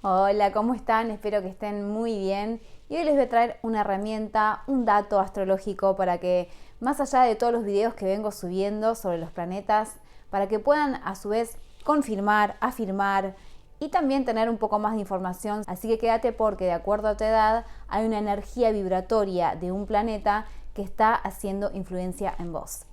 Hola, ¿cómo están? Espero que estén muy bien. Y hoy les voy a traer una herramienta, un dato astrológico para que, más allá de todos los videos que vengo subiendo sobre los planetas, para que puedan a su vez confirmar, afirmar y también tener un poco más de información. Así que quédate porque de acuerdo a tu edad hay una energía vibratoria de un planeta que está haciendo influencia en vos.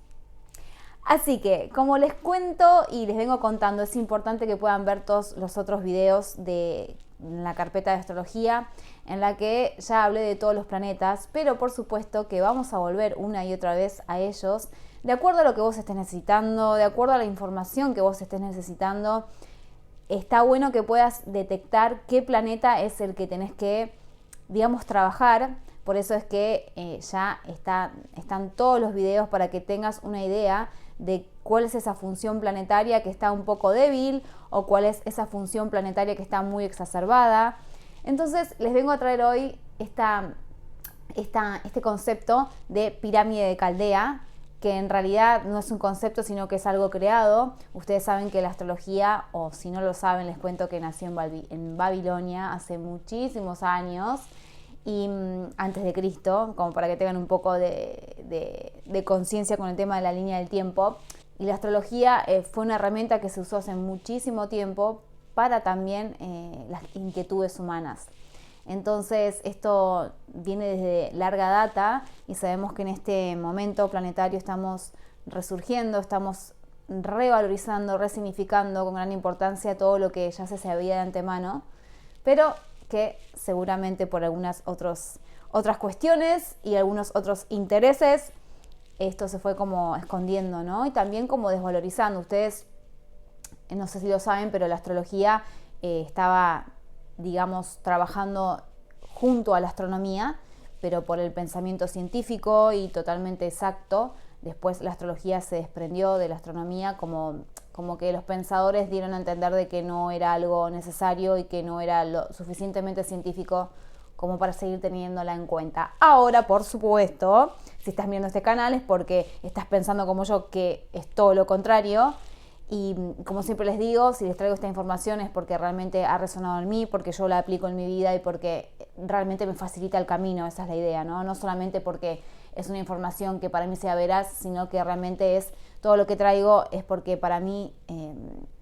Así que, como les cuento y les vengo contando, es importante que puedan ver todos los otros videos de la carpeta de astrología en la que ya hablé de todos los planetas, pero por supuesto que vamos a volver una y otra vez a ellos de acuerdo a lo que vos estés necesitando, de acuerdo a la información que vos estés necesitando. Está bueno que puedas detectar qué planeta es el que tenés que, digamos, trabajar. Por eso es que están todos los videos para que tengas una idea de cuál es esa función planetaria que está un poco débil o cuál es esa función planetaria que está muy exacerbada. Entonces les vengo a traer hoy este concepto de pirámide de Caldea, que en realidad no es un concepto, sino que es algo creado. Ustedes saben que la astrología, o si no lo saben, les cuento que nació en Babilonia hace muchísimos años, y antes de Cristo, como para que tengan un poco de conciencia con el tema de la línea del tiempo. Y la astrología fue una herramienta que se usó hace muchísimo tiempo para también las inquietudes humanas. Entonces esto viene desde larga data y sabemos que en este momento planetario estamos resurgiendo, estamos revalorizando, resignificando con gran importancia todo lo que ya se sabía de antemano, pero que seguramente por algunas otras cuestiones y algunos otros intereses esto se fue como escondiendo, ¿no? Y también como desvalorizando. Ustedes, no sé si lo saben, pero la astrología estaba, digamos, trabajando junto a la astronomía, pero por el pensamiento científico y totalmente exacto. Después la astrología se desprendió de la astronomía como que los pensadores dieron a entender de que no era algo necesario y que no era lo suficientemente científico como para seguir teniéndola en cuenta. Ahora, por supuesto, si estás viendo este canal es porque estás pensando como yo que es todo lo contrario. Y como siempre les digo, si les traigo esta información es porque realmente ha resonado en mí, porque yo la aplico en mi vida y porque realmente me facilita el camino. Esa es la idea, ¿no? No solamente porque es una información que para mí sea veraz, sino que realmente es todo lo que traigo es porque para mí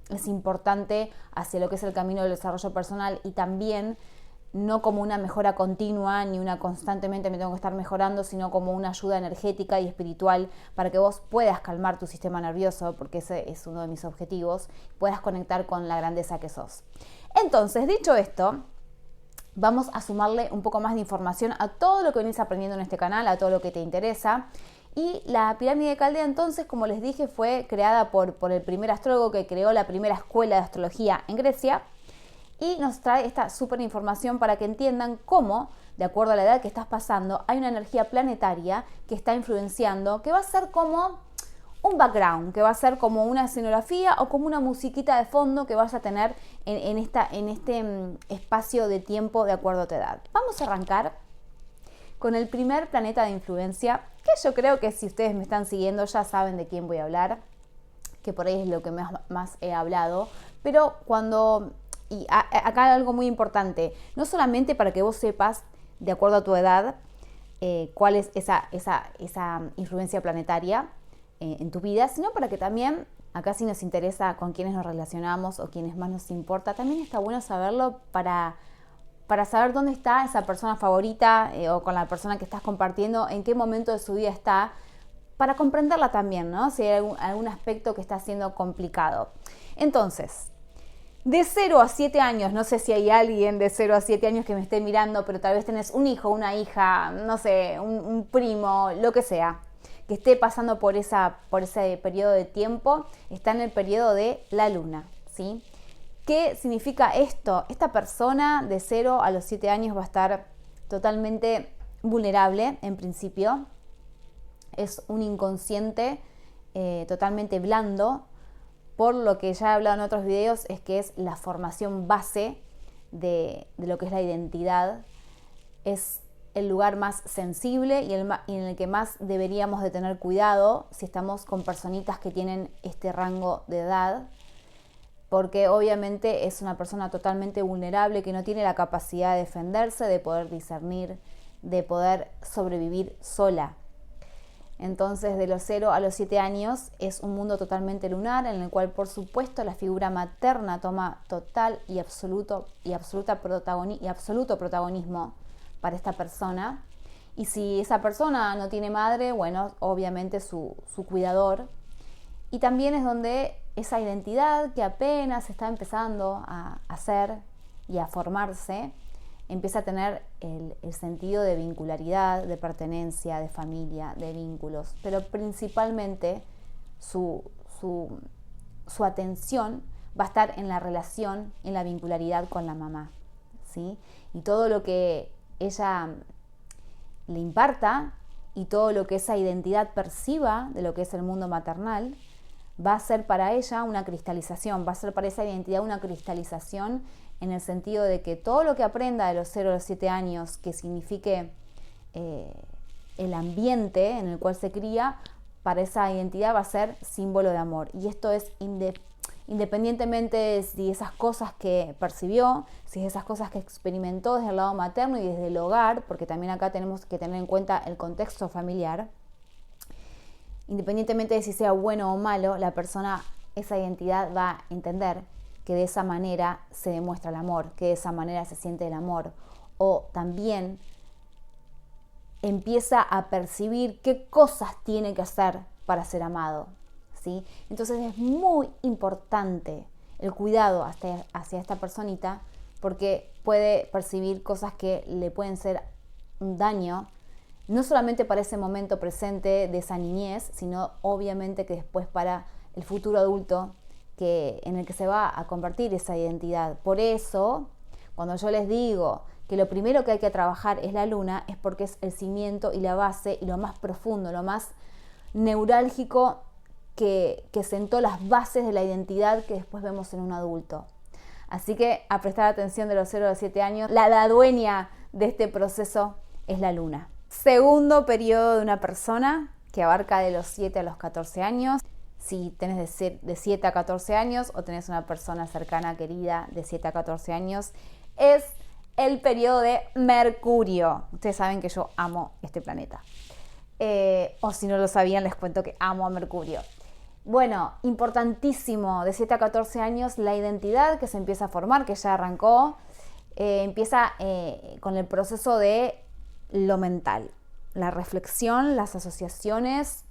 es importante hacia lo que es el camino del desarrollo personal y también no como una mejora continua ni una constantemente me tengo que estar mejorando, sino como una ayuda energética y espiritual para que vos puedas calmar tu sistema nervioso, porque ese es uno de mis objetivos, puedas conectar con la grandeza que sos. Entonces, dicho esto, vamos a sumarle un poco más de información a todo lo que venís aprendiendo en este canal, a todo lo que te interesa. Y la pirámide de Caldea, entonces, como les dije, fue creada por el primer astrólogo que creó la primera escuela de astrología en Grecia, y nos trae esta súper información para que entiendan cómo, de acuerdo a la edad que estás pasando, hay una energía planetaria que está influenciando, que va a ser como un background, que va a ser como una escenografía o como una musiquita de fondo que vas a tener en este espacio de tiempo de acuerdo a tu edad. Vamos a arrancar con el primer planeta de influencia, que yo creo que si ustedes me están siguiendo ya saben de quién voy a hablar, que por ahí es lo que más he hablado, pero acá algo muy importante, no solamente para que vos sepas, de acuerdo a tu edad, cuál es esa influencia planetaria en tu vida, sino para que también, acá si nos interesa con quiénes nos relacionamos o quiénes más nos importa, también está bueno saberlo para saber dónde está esa persona favorita o con la persona que estás compartiendo, en qué momento de su vida está, para comprenderla también, ¿no? Si hay algún aspecto que está siendo complicado. Entonces, de 0 a 7 años, no sé si hay alguien de 0 a 7 años que me esté mirando, pero tal vez tenés un hijo, una hija, no sé, un primo, lo que sea, que esté pasando por ese periodo de tiempo, está en el periodo de la luna, ¿sí? ¿Qué significa esto? Esta persona de 0 a los 7 años va a estar totalmente vulnerable, en principio. Es un inconsciente totalmente blando, por lo que ya he hablado en otros videos, es que es la formación base de lo que es la identidad. Es el lugar más sensible y en el que más deberíamos de tener cuidado si estamos con personitas que tienen este rango de edad, porque obviamente es una persona totalmente vulnerable que no tiene la capacidad de defenderse, de poder discernir, de poder sobrevivir sola. Entonces, de los 0 a los 7 años es un mundo totalmente lunar, en el cual, por supuesto, la figura materna toma total y absoluto protagonismo para esta persona. Y si esa persona no tiene madre, bueno, obviamente su cuidador. Y también es donde esa identidad que apenas está empezando a hacer y a formarse, empieza a tener el sentido de vincularidad, de pertenencia, de familia, de vínculos, pero principalmente su atención va a estar en la relación, en la vincularidad con la mamá, ¿sí? Y todo lo que ella le imparta y todo lo que esa identidad perciba de lo que es el mundo maternal va a ser para ella una cristalización, va a ser para esa identidad una cristalización en el sentido de que todo lo que aprenda de los 0 a los 7 años, que signifique el ambiente en el cual se cría, para esa identidad va a ser símbolo de amor. Y esto es independientemente de si esas cosas que percibió, si esas cosas que experimentó desde el lado materno y desde el hogar, porque también acá tenemos que tener en cuenta el contexto familiar. Independientemente de si sea bueno o malo, la persona, esa identidad va a entender que de esa manera se demuestra el amor, que de esa manera se siente el amor. O también empieza a percibir qué cosas tiene que hacer para ser amado, ¿sí? Entonces es muy importante el cuidado hacia esta personita, porque puede percibir cosas que le pueden ser un daño, no solamente para ese momento presente de esa niñez, sino obviamente que después para el futuro adulto en el que se va a convertir esa identidad. Por eso, cuando yo les digo que lo primero que hay que trabajar es la luna, es porque es el cimiento y la base y lo más profundo, lo más neurálgico que sentó las bases de la identidad que después vemos en un adulto. Así que a prestar atención de los 0 a los 7 años, la dueña de este proceso es la luna. Segundo periodo de una persona que abarca de los 7 a los 14 años. Si tenés de 7 a 14 años o tenés una persona cercana, querida, de 7 a 14 años, es el periodo de Mercurio. Ustedes saben que yo amo este planeta. O si no lo sabían, les cuento que amo a Mercurio. Bueno, importantísimo, de 7 a 14 años, la identidad que se empieza a formar, que ya arrancó, empieza con el proceso de lo mental, la reflexión, las asociaciones,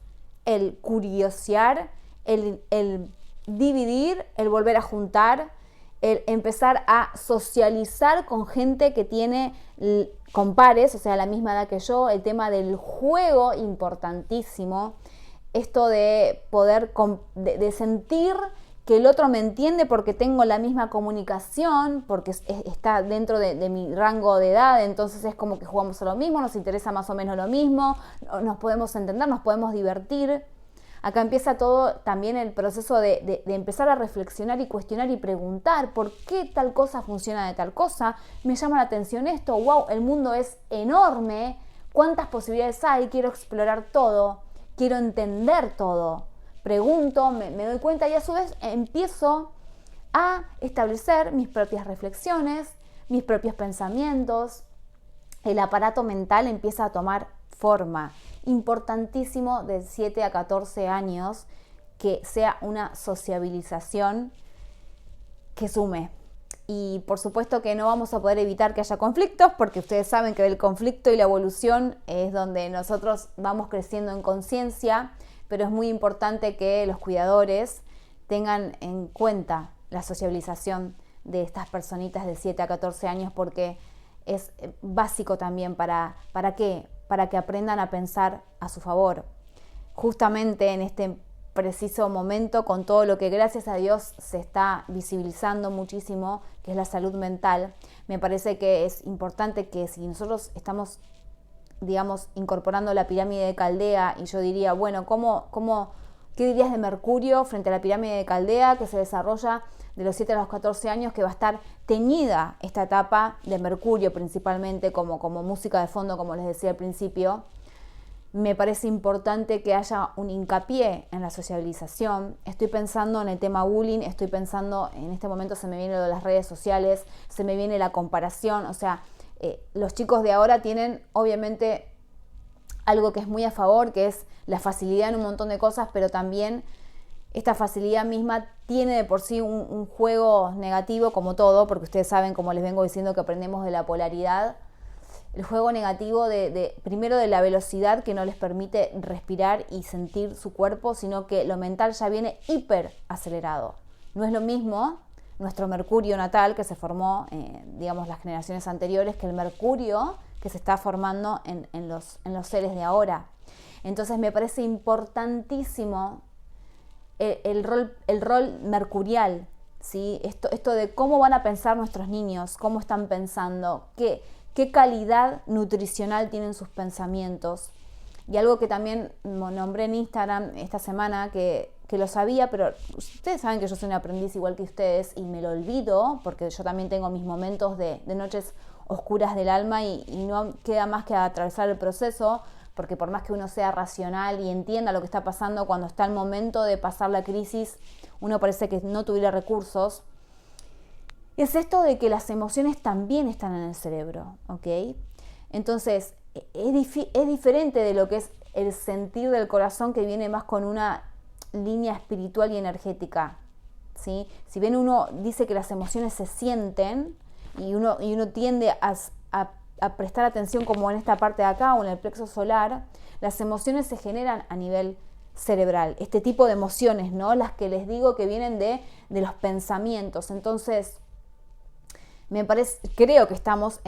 el curiosear, el dividir, el volver a juntar, el empezar a socializar con gente que tiene con pares, o sea, la misma edad que yo, el tema del juego, importantísimo, esto de poder, de sentir que el otro me entiende porque tengo la misma comunicación, porque está dentro de mi rango de edad, entonces es como que jugamos a lo mismo, nos interesa más o menos lo mismo, nos podemos entender, nos podemos divertir. Acá empieza todo también el proceso de empezar a reflexionar y cuestionar y preguntar por qué tal cosa funciona de tal cosa, me llama la atención esto, wow, el mundo es enorme, cuántas posibilidades hay, quiero explorar todo, quiero entender todo. Pregunto, me doy cuenta y a su vez empiezo a establecer mis propias reflexiones, mis propios pensamientos. El aparato mental empieza a tomar forma. Importantísimo de 7 a 14 años que sea una sociabilización que sume. Y por supuesto que no vamos a poder evitar que haya conflictos, porque ustedes saben que del conflicto y la evolución es donde nosotros vamos creciendo en conciencia, pero es muy importante que los cuidadores tengan en cuenta la sociabilización de estas personitas de 7 a 14 años, porque es básico también para ¿qué? Para que aprendan a pensar a su favor. Justamente en este preciso momento, con todo lo que gracias a Dios se está visibilizando muchísimo, que es la salud mental, me parece que es importante que si nosotros estamos, digamos, incorporando la pirámide de Caldea, y yo diría, bueno, ¿qué dirías de Mercurio frente a la pirámide de Caldea que se desarrolla de los 7 a los 14 años, que va a estar teñida esta etapa de Mercurio principalmente como música de fondo, como les decía al principio? Me parece importante que haya un hincapié en la sociabilización. Estoy pensando en el tema bullying, estoy pensando, en este momento se me viene lo de las redes sociales, se me viene la comparación. O sea, los chicos de ahora tienen obviamente algo que es muy a favor, que es la facilidad en un montón de cosas, pero también esta facilidad misma tiene de por sí un juego negativo, como todo, porque ustedes saben, como les vengo diciendo, que aprendemos de la polaridad. El juego negativo primero de la velocidad que no les permite respirar y sentir su cuerpo, sino que lo mental ya viene hiper acelerado. No es lo mismo nuestro Mercurio natal que se formó, digamos, las generaciones anteriores, que el Mercurio que se está formando en los seres de ahora. Entonces me parece importantísimo el rol mercurial, ¿sí? Esto de cómo van a pensar nuestros niños, cómo están pensando, qué calidad nutricional tienen sus pensamientos. Y algo que también nombré en Instagram esta semana, que lo sabía, pero ustedes saben que yo soy un aprendiz igual que ustedes y me lo olvido, porque yo también tengo mis momentos de noches oscuras del alma y no queda más que atravesar el proceso, porque por más que uno sea racional y entienda lo que está pasando, cuando está el momento de pasar la crisis, uno parece que no tuviera recursos. Es esto de que las emociones también están en el cerebro, ¿ok? Entonces, es diferente de lo que es el sentir del corazón, que viene más con una línea espiritual y energética, ¿sí? Si bien uno dice que las emociones se sienten y uno tiende a prestar atención como en esta parte de acá o en el plexo solar, las emociones se generan a nivel cerebral, este tipo de emociones, ¿no? Las que les digo que vienen de los pensamientos. Entonces, creo que estamos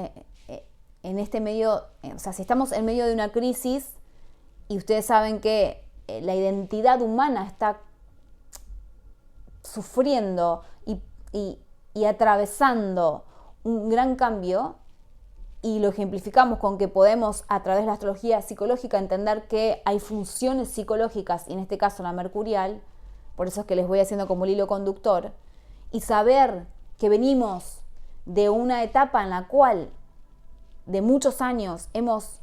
en este medio, o sea, si estamos en medio de una crisis y ustedes saben que la identidad humana está sufriendo y atravesando un gran cambio, y lo ejemplificamos con que podemos, a través de la astrología psicológica, entender que hay funciones psicológicas, y en este caso la mercurial, por eso es que les voy haciendo como el hilo conductor, y saber que venimos de una etapa en la cual de muchos años hemos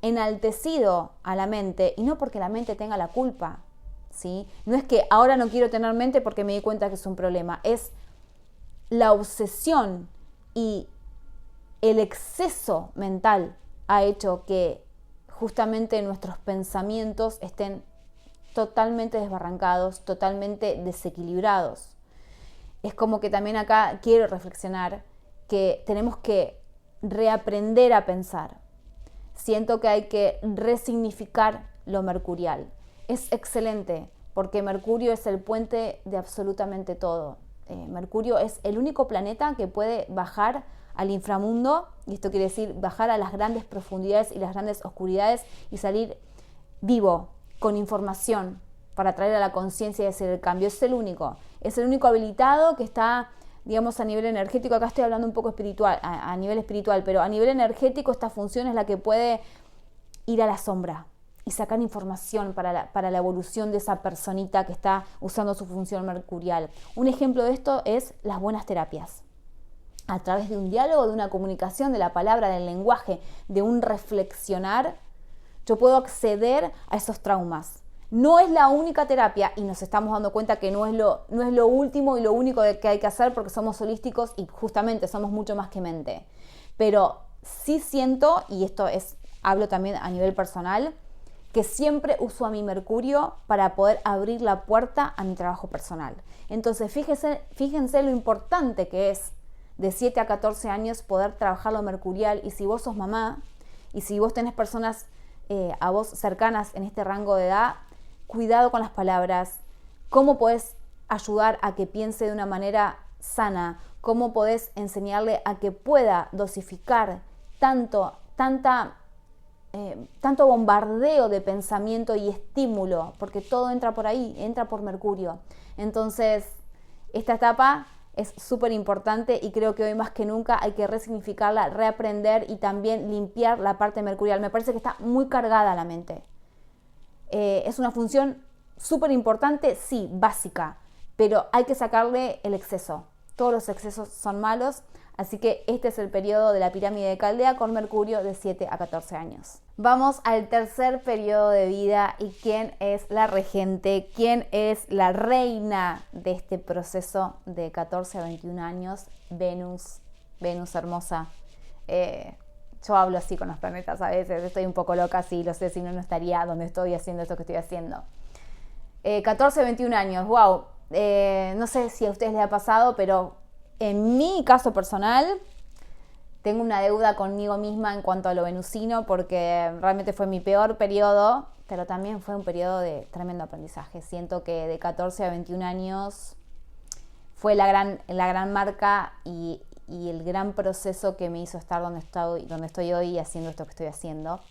enaltecido a la mente, y no porque la mente tenga la culpa, ¿sí? No es que ahora no quiero tener mente porque me di cuenta que es un problema, es la obsesión y el exceso mental ha hecho que justamente nuestros pensamientos estén totalmente desbarrancados, totalmente desequilibrados. Es como que también acá quiero reflexionar que tenemos que reaprender a pensar. Siento que hay que resignificar lo mercurial. Es excelente porque Mercurio es el puente de absolutamente todo. Mercurio es el único planeta que puede bajar al inframundo, y esto quiere decir bajar a las grandes profundidades y las grandes oscuridades y salir vivo, con información, para traer a la conciencia y hacer el cambio. Es el único habilitado que está, digamos, a nivel energético. Acá estoy hablando un poco espiritual, a nivel espiritual, pero a nivel energético esta función es la que puede ir a la sombra y sacar información para la evolución de esa personita que está usando su función mercurial. Un ejemplo de esto es las buenas terapias. A través de un diálogo, de una comunicación, de la palabra, del lenguaje, de un reflexionar, yo puedo acceder a esos traumas. No es la única terapia, y nos estamos dando cuenta que no es lo último y lo único que hay que hacer, porque somos holísticos y justamente somos mucho más que mente. Pero sí siento, y hablo también a nivel personal, que siempre uso a mi Mercurio para poder abrir la puerta a mi trabajo personal. Entonces fíjense lo importante que es de 7 a 14 años poder trabajar lo mercurial. Y si vos sos mamá y si vos tenés personas a vos cercanas en este rango de edad, cuidado con las palabras. ¿Cómo podés ayudar a que piense de una manera sana? ¿Cómo podés enseñarle a que pueda dosificar tanto bombardeo de pensamiento y estímulo? Porque todo entra por ahí, entra por Mercurio. Entonces, esta etapa es súper importante y creo que hoy más que nunca hay que resignificarla, reaprender y también limpiar la parte mercurial. Me parece que está muy cargada la mente. Es una función súper importante, sí, básica, pero hay que sacarle el exceso. Todos los excesos son malos, Así que este es el periodo de la pirámide de Caldea con Mercurio de 7 a 14 años. Vamos al tercer periodo de vida y quién es la regente, quién es la reina de este proceso de 14 a 21 años, Venus. Venus hermosa. Yo hablo así con los planetas a veces, estoy un poco loca, sí, lo sé, si no, no estaría donde estoy haciendo esto que estoy haciendo. 14 a 21 años, wow. No sé si a ustedes les ha pasado, pero en mi caso personal tengo una deuda conmigo misma en cuanto a lo venusino, porque realmente fue mi peor periodo, pero también fue un periodo de tremendo aprendizaje. Siento que de 14 a 21 años fue la gran marca y el gran proceso que me hizo estar donde estoy hoy haciendo esto que estoy haciendo.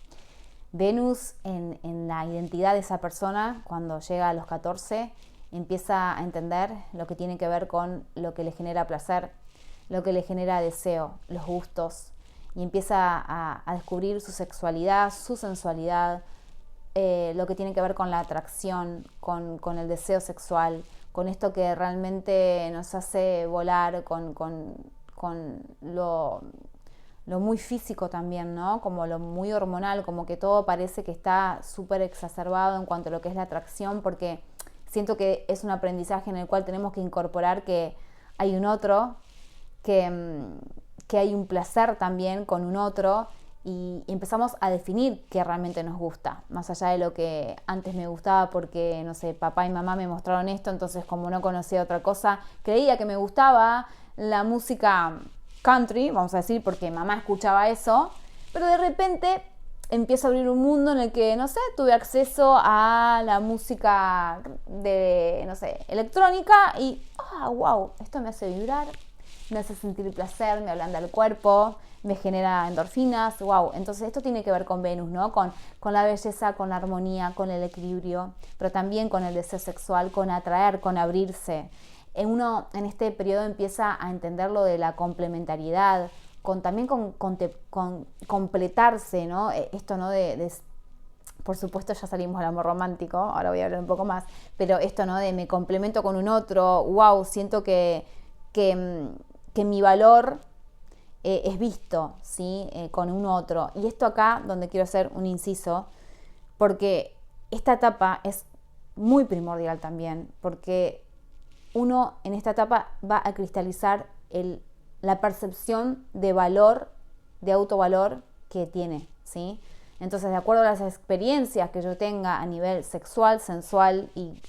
Venus en la identidad de esa persona, cuando llega a los 14, empieza a entender lo que tiene que ver con lo que le genera placer, lo que le genera deseo, los gustos, y empieza a descubrir su sexualidad, su sensualidad, lo que tiene que ver con la atracción, con el deseo sexual, con esto que realmente nos hace volar, con lo muy físico también, ¿no? Como lo muy hormonal, como que todo parece que está súper exacerbado en cuanto a lo que es la atracción, porque siento que es un aprendizaje en el cual tenemos que incorporar que hay un otro, que hay un placer también con un otro, y empezamos a definir qué realmente nos gusta, más allá de lo que antes me gustaba porque, no sé, papá y mamá me mostraron esto, entonces como no conocía otra cosa, creía que me gustaba la música country, vamos a decir, porque mamá escuchaba eso, pero de repente empiezo a abrir un mundo en el que, no sé, tuve acceso a la música de, no sé, electrónica y, wow, esto me hace vibrar, me hace sentir placer, me ablanda el cuerpo, me genera endorfinas, wow. Entonces esto tiene que ver con Venus, ¿no? Con la belleza, con la armonía, con el equilibrio, pero también con el deseo sexual, con atraer, con abrirse. Uno en este periodo empieza a entender lo de la complementariedad, también con completarse, ¿no? Esto, ¿no? Por supuesto ya salimos al amor romántico, ahora voy a hablar un poco más, pero esto, ¿no? De me complemento con un otro, wow, siento que mi valor es visto, ¿sí? Con un otro. Y esto acá, donde quiero hacer un inciso, porque esta etapa es muy primordial también, porque uno en esta etapa va a cristalizar la percepción de valor, de autovalor que tiene, ¿sí? Entonces, de acuerdo a las experiencias que yo tenga a nivel sexual, sensual y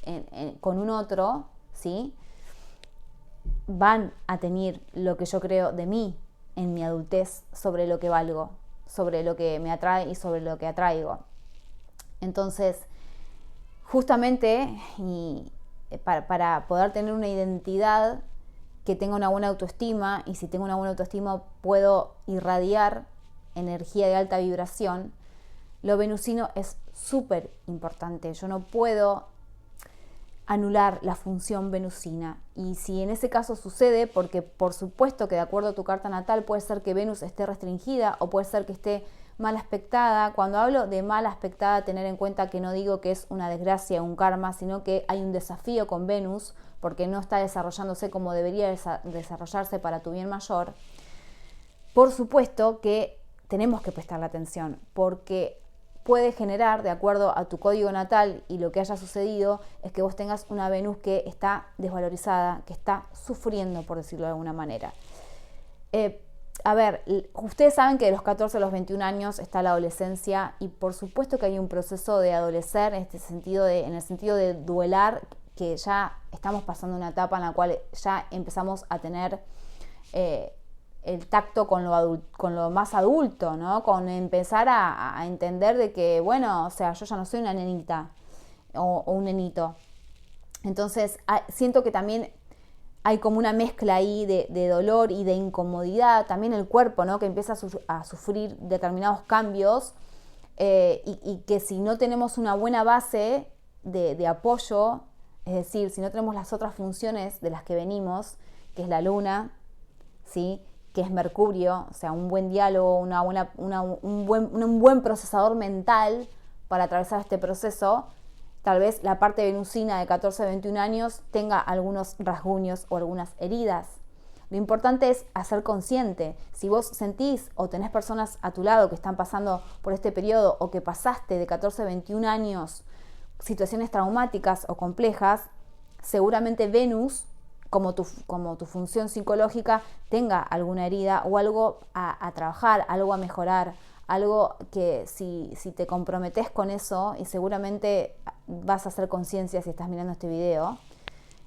con un otro, ¿sí? Van a tener lo que yo creo de mí en mi adultez, sobre lo que valgo, sobre lo que me atrae y sobre lo que atraigo. Entonces, justamente, y para poder tener una identidad que tenga una buena autoestima, y si tengo una buena autoestima puedo irradiar energía de alta vibración, lo venusino es súper importante. Yo no puedo anular la función venusina, y si en ese caso sucede, porque por supuesto que de acuerdo a tu carta natal puede ser que Venus esté restringida o puede ser que esté mal aspectada. Cuando hablo de mal aspectada, tener en cuenta que no digo que es una desgracia o un karma, sino que hay un desafío con Venus porque no está desarrollándose como debería desarrollarse para tu bien mayor. Por supuesto que tenemos que prestarle atención, porque puede generar, de acuerdo a tu código natal y lo que haya sucedido, es que vos tengas una Venus que está desvalorizada, que está sufriendo, por decirlo de alguna manera. A ver, ustedes saben que de los 14 a los 21 años está la adolescencia, y por supuesto que hay un proceso de adolecer en el sentido de duelar, que ya estamos pasando una etapa en la cual ya empezamos a tener el tacto con lo más adulto, ¿no? Con empezar a entender de que, bueno, o sea, yo ya no soy una nenita o un nenito. Entonces, siento que también hay como una mezcla ahí de dolor y de incomodidad. También el cuerpo, ¿no? Que empieza a sufrir determinados cambios, y que si no tenemos una buena base de apoyo, es decir, si no tenemos las otras funciones de las que venimos, que es la luna, ¿sí? Que es Mercurio, o sea, un buen diálogo, un buen procesador mental para atravesar este proceso, tal vez la parte venusina de 14 a 21 años tenga algunos rasguños o algunas heridas. Lo importante es hacer consciente. Si vos sentís o tenés personas a tu lado que están pasando por este periodo o que pasaste de 14 a 21 años situaciones traumáticas o complejas, seguramente Venus, como tu función psicológica, tenga alguna herida o algo a trabajar, algo a mejorar, algo que si te comprometes con eso, y seguramente vas a hacer conciencia si estás mirando este video,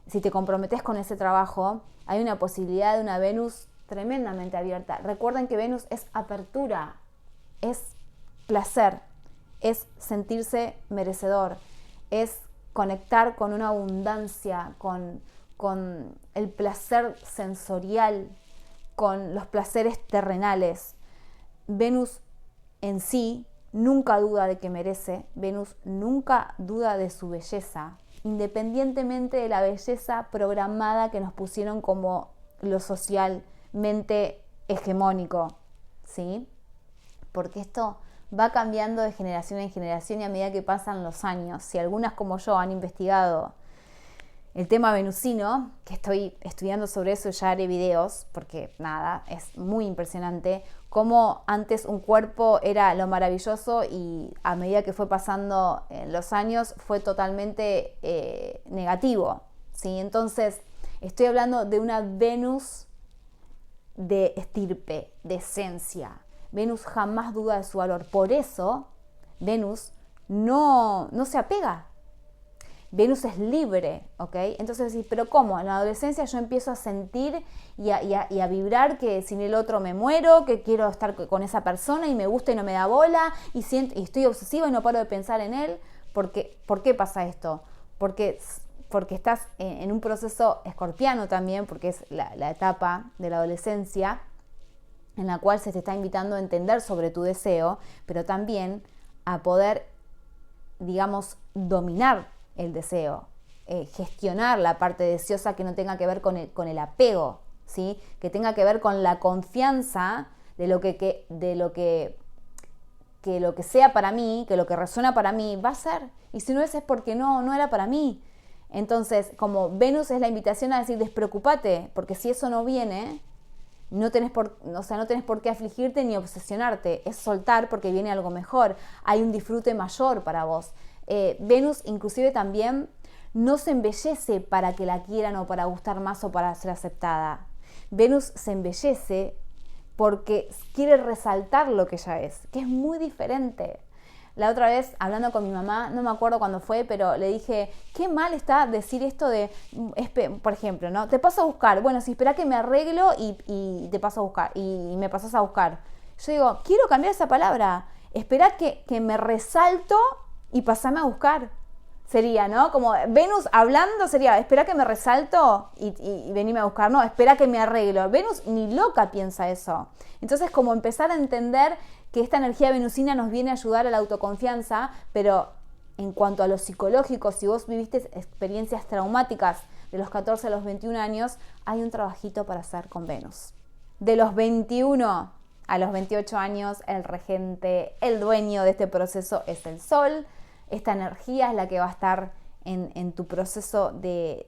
si te comprometes con ese trabajo, hay una posibilidad de una Venus tremendamente abierta. Recuerden que Venus es apertura, es placer, es sentirse merecedor, es conectar con una abundancia, con el placer sensorial, con los placeres terrenales. Venus en sí nunca duda de que merece, Venus nunca duda de su belleza, independientemente de la belleza programada que nos pusieron como lo socialmente hegemónico, ¿sí? Porque esto va cambiando de generación en generación y a medida que pasan los años. Si algunas como yo han investigado el tema venusino, que estoy estudiando sobre eso, ya haré videos, porque nada, es muy impresionante cómo antes un cuerpo era lo maravilloso y a medida que fue pasando los años fue totalmente negativo, ¿sí? Entonces estoy hablando de una Venus de estirpe, de esencia. Venus jamás duda de su valor, por eso Venus no se apega. Venus es libre, ¿ok? Entonces decís, ¿pero cómo? En la adolescencia yo empiezo a sentir y a vibrar que sin el otro me muero, que quiero estar con esa persona y me gusta y no me da bola, y estoy obsesiva y no paro de pensar en él. ¿Por qué pasa esto? Porque estás en un proceso escorpiano también, porque es la etapa de la adolescencia en la cual se te está invitando a entender sobre tu deseo, pero también a poder, digamos, dominar el deseo, gestionar la parte deseosa que no tenga que ver con el apego, ¿sí? Que tenga que ver con la confianza de lo que sea para mí, que lo que resuena para mí va a ser, y si no es porque no era para mí. Entonces, como Venus es la invitación a decir, despreocúpate, porque si eso no viene, no tenés por qué afligirte ni obsesionarte, es soltar porque viene algo mejor, hay un disfrute mayor para vos. Venus inclusive también no se embellece para que la quieran o para gustar más o para ser aceptada. Venus se embellece porque quiere resaltar lo que ella es, que es muy diferente. La otra vez, hablando con mi mamá, no me acuerdo cuándo fue, pero le dije, qué mal está decir esto de, por ejemplo, ¿no? Te paso a buscar. Bueno, si espera que me arreglo y te paso a buscar, y me pasas a buscar. Yo digo, quiero cambiar esa palabra. Espera que me resalto y pasame a buscar. Sería, ¿no? Como Venus hablando sería, espera que me resalto y venime a buscar. No, espera que me arreglo. Venus ni loca piensa eso. Entonces, como empezar a entender que esta energía venusina nos viene a ayudar a la autoconfianza, pero en cuanto a lo psicológico, si vos viviste experiencias traumáticas de los 14 a los 21 años, hay un trabajito para hacer con Venus. De los 21 a los 28 años, el regente, el dueño de este proceso es el Sol. Esta energía es la que va a estar en tu proceso de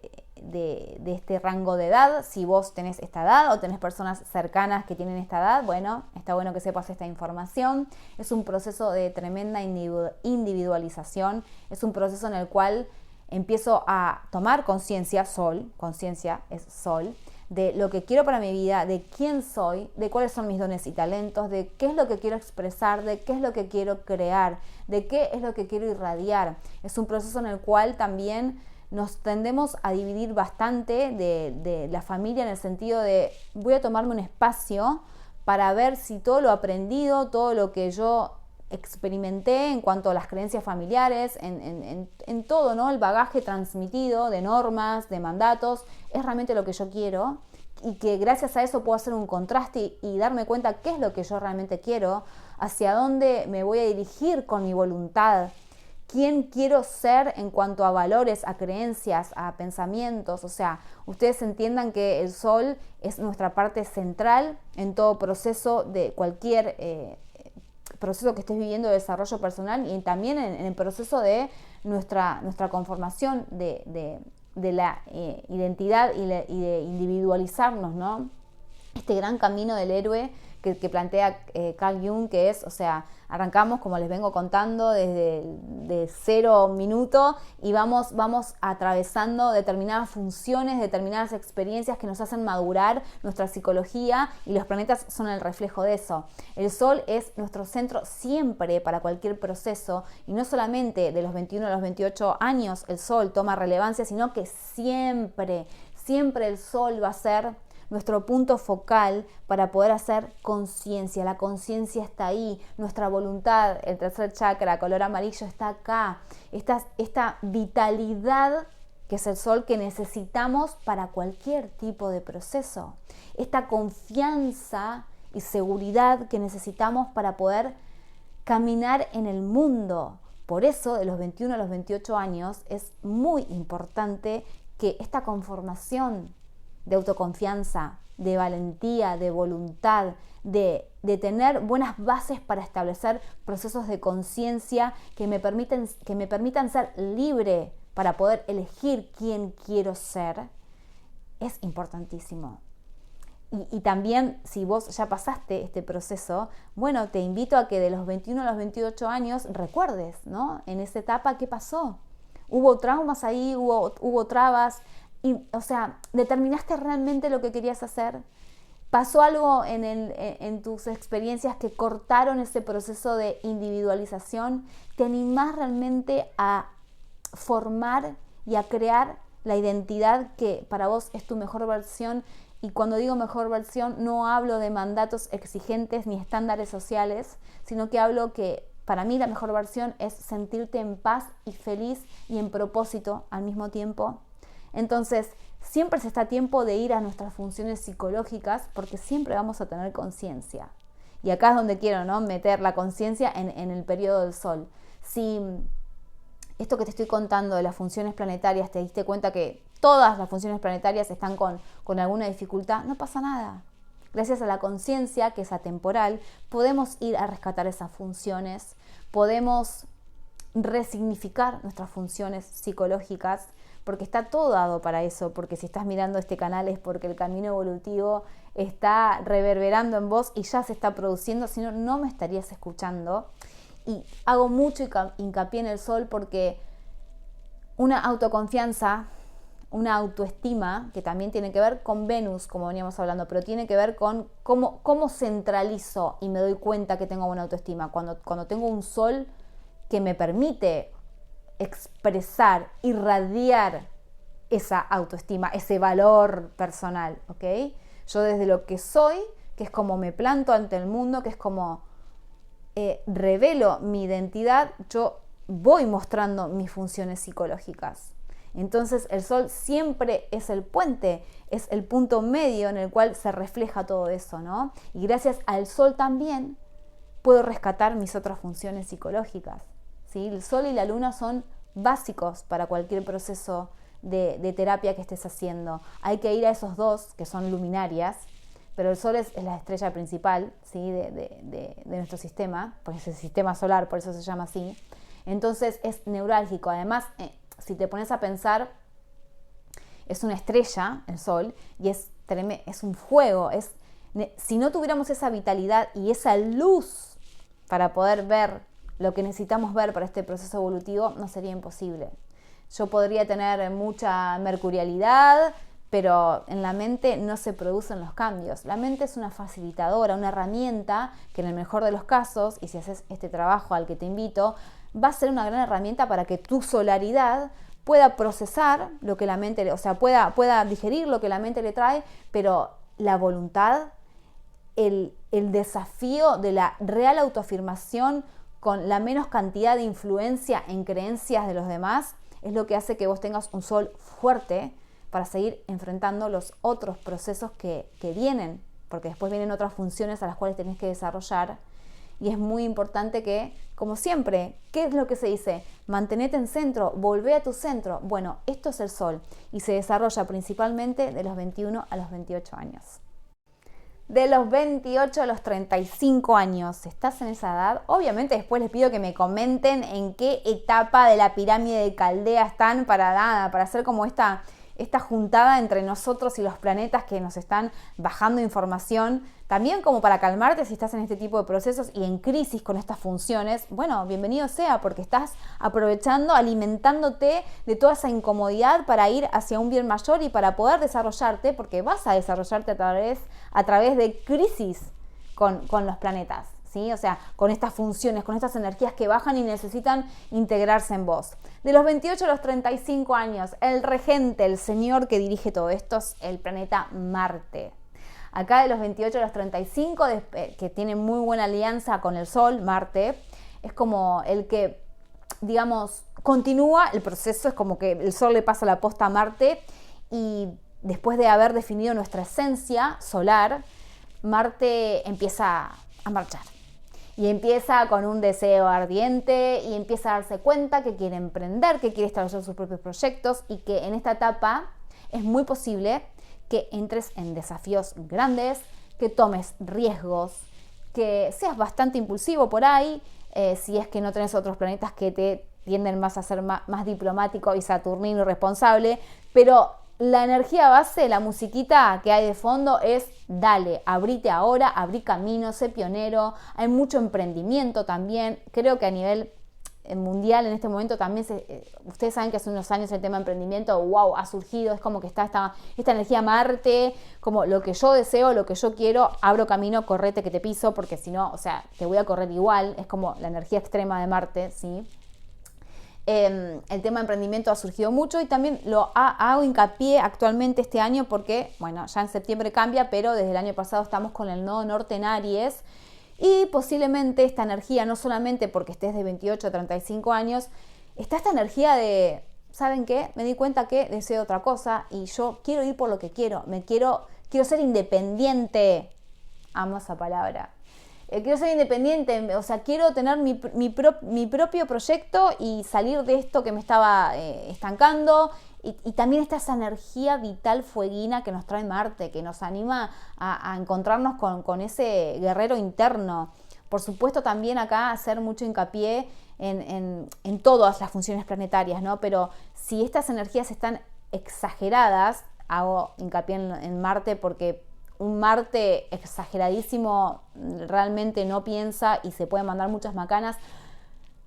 este rango de edad. Si vos tenés esta edad o tenés personas cercanas que tienen esta edad, bueno, está bueno que sepas esta información. Es un proceso de tremenda individualización. Es un proceso en el cual empiezo a tomar conciencia, conciencia es Sol, de lo que quiero para mi vida, de quién soy, de cuáles son mis dones y talentos, de qué es lo que quiero expresar, de qué es lo que quiero crear, de qué es lo que quiero irradiar. Es un proceso en el cual también nos tendemos a dividir bastante de la familia, en el sentido de voy a tomarme un espacio para ver si todo lo aprendido, todo lo que yo experimenté en cuanto a las creencias familiares, en todo, ¿no? El bagaje transmitido de normas, de mandatos, es realmente lo que yo quiero, y que gracias a eso puedo hacer un contraste y darme cuenta qué es lo que yo realmente quiero, hacia dónde me voy a dirigir con mi voluntad, quién quiero ser en cuanto a valores, a creencias, a pensamientos. O sea, ustedes entiendan que el Sol es nuestra parte central en todo proceso de cualquier proceso que estés viviendo de desarrollo personal, y también en el proceso de nuestra conformación de la identidad y de individualizarnos, ¿no? este gran camino del héroe que plantea Carl Jung, que es, o sea, arrancamos, como les vengo contando, de 0 minuto y vamos atravesando determinadas funciones, determinadas experiencias que nos hacen madurar nuestra psicología, y los planetas son el reflejo de eso. El Sol es nuestro centro siempre para cualquier proceso, y no solamente de los 21 a los 28 años el Sol toma relevancia, sino que siempre el Sol va a ser nuestro punto focal para poder hacer conciencia. La conciencia está ahí, nuestra voluntad, el tercer chakra, color amarillo, está acá. Esta vitalidad que es el Sol que necesitamos para cualquier tipo de proceso. Esta confianza y seguridad que necesitamos para poder caminar en el mundo. Por eso, de los 21 a los 28 años, es muy importante que esta conformación de autoconfianza, de valentía, de voluntad, de tener buenas bases para establecer procesos de conciencia que me permitan ser libre para poder elegir quién quiero ser, es importantísimo. Y también, si vos ya pasaste este proceso, bueno, te invito a que de los 21 a los 28 años recuerdes, ¿no? En esa etapa, ¿qué pasó? ¿Hubo traumas ahí? ¿Hubo trabas? Y, o sea, ¿determinaste realmente lo que querías hacer? ¿Pasó algo en tus experiencias que cortaron ese proceso de individualización? ¿Te animás realmente a formar y a crear la identidad que para vos es tu mejor versión? Y cuando digo mejor versión, no hablo de mandatos exigentes ni estándares sociales, sino que hablo que para mí la mejor versión es sentirte en paz y feliz y en propósito al mismo tiempo. Entonces, siempre se está a tiempo de ir a nuestras funciones psicológicas, porque siempre vamos a tener conciencia. Y acá es donde quiero, ¿no?, meter la conciencia en el periodo del Sol. Si esto que te estoy contando de las funciones planetarias, te diste cuenta que todas las funciones planetarias están con alguna dificultad, no pasa nada. Gracias a la conciencia, que es atemporal, podemos ir a rescatar esas funciones, podemos resignificar nuestras funciones psicológicas, porque está todo dado para eso, porque si estás mirando este canal es porque el camino evolutivo está reverberando en vos y ya se está produciendo, si no, no me estarías escuchando. Y hago mucho hincapié en el Sol porque una autoconfianza, una autoestima, que también tiene que ver con Venus, como veníamos hablando, pero tiene que ver con cómo centralizo y me doy cuenta que tengo buena autoestima. Cuando tengo un Sol que me permite expresar, irradiar esa autoestima, ese valor personal, ¿ok? Yo desde lo que soy, que es como me planto ante el mundo, que es como revelo mi identidad, yo voy mostrando mis funciones psicológicas. Entonces el Sol siempre es el puente, es el punto medio en el cual se refleja todo eso, ¿no? Y gracias al Sol también puedo rescatar mis otras funciones psicológicas. ¿Sí? El Sol y la Luna son básicos para cualquier proceso de terapia que estés haciendo. Hay que ir a esos dos, que son luminarias, pero el Sol es la estrella principal, ¿sí?, de nuestro sistema, porque es el sistema solar, por eso se llama así. Entonces es neurálgico. Además, si te pones a pensar, es una estrella, el Sol, y es un fuego. Si no tuviéramos esa vitalidad y esa luz para poder ver lo que necesitamos ver para este proceso evolutivo, no sería imposible. Yo podría tener mucha mercurialidad, pero en la mente no se producen los cambios. La mente es una facilitadora, una herramienta que en el mejor de los casos, y si haces este trabajo al que te invito, va a ser una gran herramienta para que tu solaridad pueda procesar lo que la mente, o sea, pueda digerir lo que la mente le trae, pero la voluntad, el desafío de la real autoafirmación con la menos cantidad de influencia en creencias de los demás, es lo que hace que vos tengas un Sol fuerte para seguir enfrentando los otros procesos que vienen, porque después vienen otras funciones a las cuales tenés que desarrollar. Y es muy importante que, como siempre, ¿qué es lo que se dice? Mantenete en centro, volvé a tu centro. Bueno, esto es el Sol y se desarrolla principalmente de los 21 a los 28 años. De los 28 a los 35 años, si estás en esa edad, obviamente después les pido que me comenten en qué etapa de la pirámide de Caldea están para hacer como esta esta juntada entre nosotros y los planetas que nos están bajando información, también como para calmarte si estás en este tipo de procesos y en crisis con estas funciones, bueno, bienvenido sea, porque estás aprovechando, alimentándote de toda esa incomodidad para ir hacia un bien mayor y para poder desarrollarte, porque vas a desarrollarte a través de crisis con los planetas. ¿Sí? O sea, con estas funciones, con estas energías que bajan y necesitan integrarse en vos. De los 28 a los 35 años, el regente, el señor que dirige todo esto es el planeta Marte. Acá de los 28 a los 35, que tiene muy buena alianza con el Sol, Marte, es como el que, digamos, continúa el proceso, es como que el Sol le pasa la posta a Marte y después de haber definido nuestra esencia solar, Marte empieza a marchar. Y empieza con un deseo ardiente y empieza a darse cuenta que quiere emprender, que quiere establecer sus propios proyectos y que en esta etapa es muy posible que entres en desafíos grandes, que tomes riesgos, que seas bastante impulsivo por ahí, si es que no tenés otros planetas que te tienden más a ser más diplomático y saturnino y responsable, pero la energía base, la musiquita que hay de fondo es dale, abrite ahora, abrí camino, sé pionero, hay mucho emprendimiento también, creo que a nivel mundial en este momento también, ustedes saben que hace unos años el tema de emprendimiento, wow, ha surgido, es como que está esta energía Marte, como lo que yo deseo, lo que yo quiero, abro camino, correte que te piso, porque si no, o sea, te voy a correr igual, es como la energía extrema de Marte, ¿sí? El tema de emprendimiento ha surgido mucho y también hago hincapié actualmente este año porque, bueno, ya en septiembre cambia, pero desde el año pasado estamos con el nodo norte en Aries y posiblemente esta energía, no solamente porque estés de 28 a 35 años, está esta energía de, ¿saben qué? Me di cuenta que deseo otra cosa y yo quiero ir por lo que quiero, quiero ser independiente, amo esa palabra. Quiero ser independiente, o sea, quiero tener mi propio proyecto y salir de esto que me estaba estancando. Y también está esa energía vital fueguina que nos trae Marte, que nos anima a encontrarnos con ese guerrero interno. Por supuesto, también acá hacer mucho hincapié en todas las funciones planetarias, ¿no? Pero si estas energías están exageradas, hago hincapié en Marte porque un Marte exageradísimo realmente no piensa y se puede mandar muchas macanas,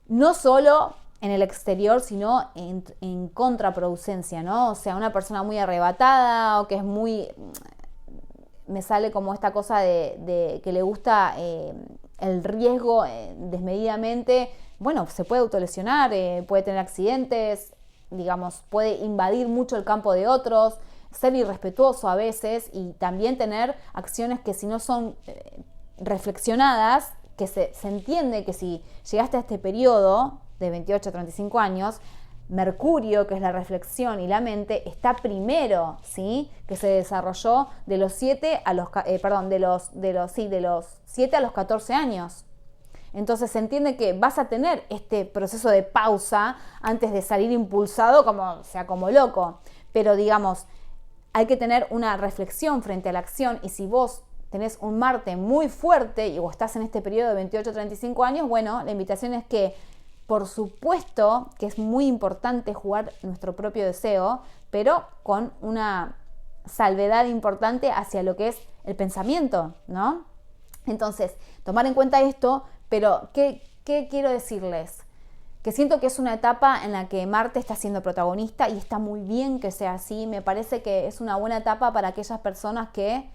no solo en el exterior, sino en contraproducencia, ¿no? O sea, una persona muy arrebatada o que es muy... Me sale como esta cosa de que le gusta el riesgo desmedidamente, bueno, se puede autolesionar, puede tener accidentes, digamos, puede invadir mucho el campo de otros, ser irrespetuoso a veces y también tener acciones que si no son reflexionadas, que se entiende que si llegaste a este periodo de 28 a 35 años, Mercurio, que es la reflexión y la mente, está primero, ¿sí? Que se desarrolló de los 7 a los 7 a los 14 años. Entonces se entiende que vas a tener este proceso de pausa antes de salir impulsado como loco, pero digamos, hay que tener una reflexión frente a la acción y si vos tenés un Marte muy fuerte y vos estás en este periodo de 28 a 35 años, bueno, la invitación es que, por supuesto, que es muy importante jugar nuestro propio deseo, pero con una salvedad importante hacia lo que es el pensamiento, ¿no? Entonces, tomar en cuenta esto, pero ¿qué quiero decirles? Que siento que es una etapa en la que Marte está siendo protagonista y está muy bien que sea así. Me parece que es una buena etapa para aquellas personas que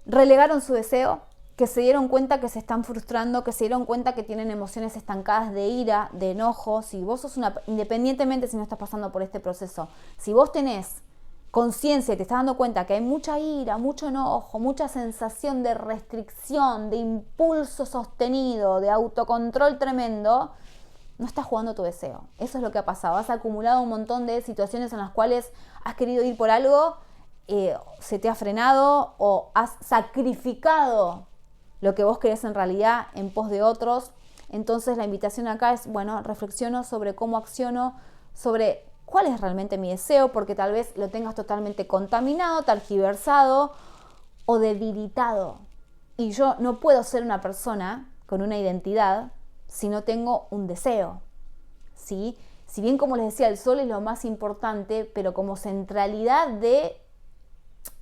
relegaron su deseo, que se dieron cuenta que se están frustrando, que se dieron cuenta que tienen emociones estancadas de ira, de enojo. Si vos sos independientemente si no estás pasando por este proceso, si vos tenés conciencia y te estás dando cuenta que hay mucha ira, mucho enojo, mucha sensación de restricción, de impulso sostenido, de autocontrol tremendo, no estás jugando tu deseo. Eso es lo que ha pasado. Has acumulado un montón de situaciones en las cuales has querido ir por algo, se te ha frenado o has sacrificado lo que vos querés en realidad en pos de otros. Entonces la invitación acá es, bueno, reflexiono sobre cómo acciono, sobre cuál es realmente mi deseo, porque tal vez lo tengas totalmente contaminado, tergiversado o debilitado. Y yo no puedo ser una persona con una identidad si no tengo un deseo, ¿sí? si bien como les decía, el sol es lo más importante, pero como centralidad de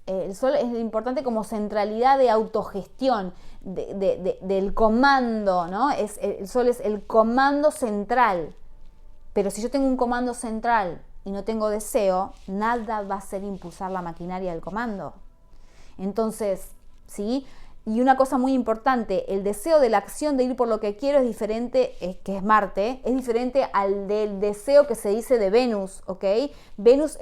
el sol es importante como centralidad de autogestión, del comando, ¿no? El sol es el comando central. Pero si yo tengo un comando central y no tengo deseo, nada va a hacer impulsar la maquinaria del comando. Entonces, ¿sí? Y una cosa muy importante, el deseo de la acción de ir por lo que quiero es diferente, que es Marte, es diferente al del deseo que se dice de Venus, ¿ok? Venus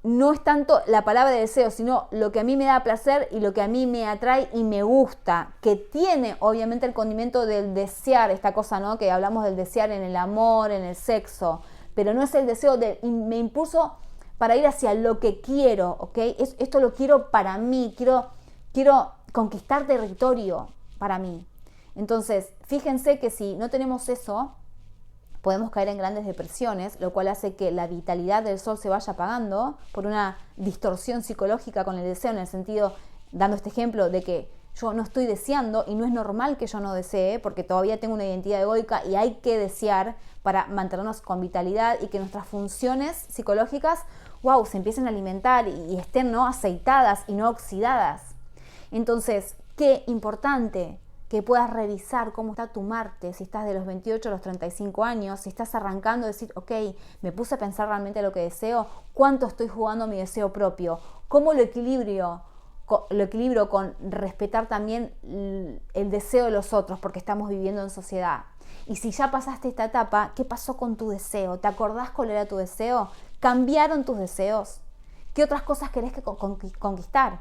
no es tanto la palabra de deseo, sino lo que a mí me da placer y lo que a mí me atrae y me gusta, que tiene obviamente el condimento del desear, esta cosa, ¿no? Que hablamos del desear en el amor, en el sexo, pero no es el deseo de me impulso para ir hacia lo que quiero, ¿ok? Esto lo quiero para mí, quiero conquistar territorio para mí. Entonces, fíjense que si no tenemos eso, podemos caer en grandes depresiones, lo cual hace que la vitalidad del sol se vaya apagando por una distorsión psicológica con el deseo, en el sentido, dando este ejemplo de que yo no estoy deseando y no es normal que yo no desee, porque todavía tengo una identidad egoica y hay que desear para mantenernos con vitalidad y que nuestras funciones psicológicas, wow, se empiecen a alimentar y estén, ¿no?, aceitadas y no oxidadas. Entonces, qué importante que puedas revisar cómo está tu Marte, si estás de los 28 a los 35 años, si estás arrancando, decir, ok, me puse a pensar realmente lo que deseo, cuánto estoy jugando a mi deseo propio, cómo lo equilibro con respetar también el deseo de los otros, porque estamos viviendo en sociedad. Y si ya pasaste esta etapa, ¿qué pasó con tu deseo? ¿Te acordás cuál era tu deseo? ¿Cambiaron tus deseos? ¿Qué otras cosas querés conquistar?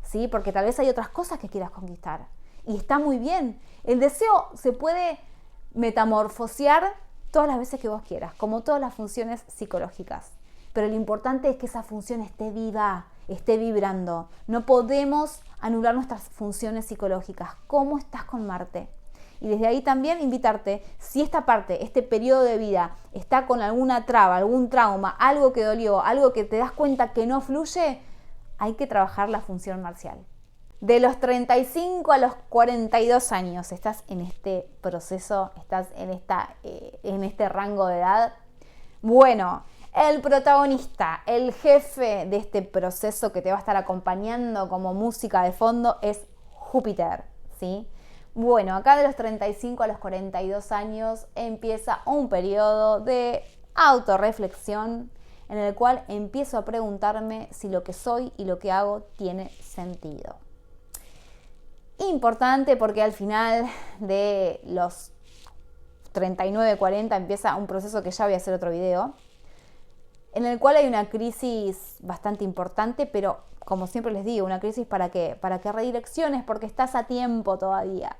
¿Sí? Porque tal vez hay otras cosas que quieras conquistar. Y está muy bien. El deseo se puede metamorfosear todas las veces que vos quieras, como todas las funciones psicológicas. Pero lo importante es que esa función esté viva, esté vibrando. No podemos anular nuestras funciones psicológicas. ¿Cómo estás con Marte? Y desde ahí también invitarte, si esta parte, este periodo de vida está con alguna traba, algún trauma, algo que dolió, algo que te das cuenta que no fluye, hay que trabajar la función marcial. De los 35 a los 42 años, estás en este proceso, estás en este rango de edad. Bueno, el protagonista, el jefe de este proceso que te va a estar acompañando como música de fondo es Júpiter, ¿sí? Bueno, acá de los 35 a los 42 años empieza un periodo de autorreflexión en el cual empiezo a preguntarme si lo que soy y lo que hago tiene sentido. Importante porque al final de los 39-40 empieza un proceso que ya voy a hacer otro video, en el cual hay una crisis bastante importante, pero como siempre les digo, una crisis ¿para qué? Para que redirecciones, porque estás a tiempo todavía.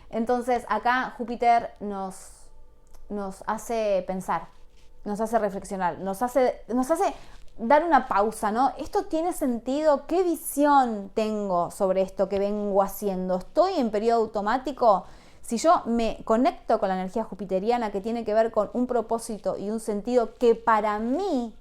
Entonces acá Júpiter nos hace pensar, nos hace reflexionar, nos hace dar una pausa, ¿no? ¿Esto tiene sentido? ¿Qué visión tengo sobre esto que vengo haciendo? ¿Estoy en periodo automático? Si yo me conecto con la energía jupiteriana que tiene que ver con un propósito y un sentido que para mí